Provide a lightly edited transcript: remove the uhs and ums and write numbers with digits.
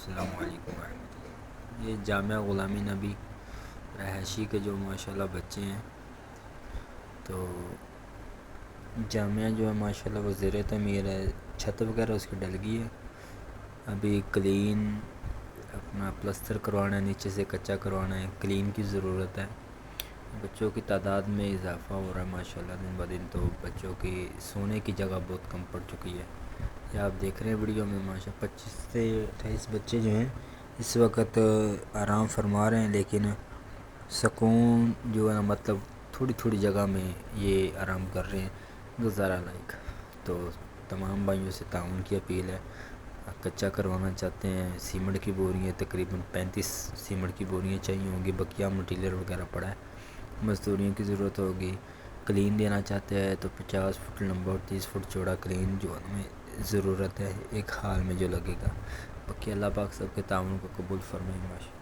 السلام علیکم ورحمۃ اللہ۔ یہ جامعہ غلام نبی رہائشی کے جو ماشاءاللہ بچے ہیں، تو جامعہ جو ہے ماشاءاللہ وہ زیر تعمیر ہے، چھت وغیرہ اس کی ڈل گئی ہے، ابھی کلین اپنا پلستر کروانا ہے، نیچے سے کچا کروانا ہے، کلین کی ضرورت ہے۔ بچوں کی تعداد میں اضافہ ہو رہا ہے ماشاءاللہ دن بدن، تو بچوں کی سونے کی جگہ بہت کم پڑ چکی ہے۔ یہ آپ دیکھ رہے ہیں ویڈیو میں ماشاءاللہ 25 سے 28 بچے جو ہیں اس وقت آرام فرما رہے ہیں، لیکن سکون جو ہے مطلب تھوڑی تھوڑی جگہ میں یہ آرام کر رہے ہیں گزارا لائق۔ تو تمام بھائیوں سے تعاون کی اپیل ہے، کچا کروانا چاہتے ہیں، سیمنٹ کی بوریاں تقریباً 35 سیمنٹ کی بوریاں چاہیے ہوں گی، بقیہ مٹیریل وغیرہ پڑا ہے، مزدوریوں کی ضرورت ہوگی۔ کلین دینا چاہتے ہیں تو 50 فٹ لمبا اور 30 فٹ چوڑا کلین جو ہمیں ضرورت ہے ایک حال میں جو لگے گا۔ باقی اللہ پاک سب کے تعاون کو قبول فرمائے ماشاءاللہ۔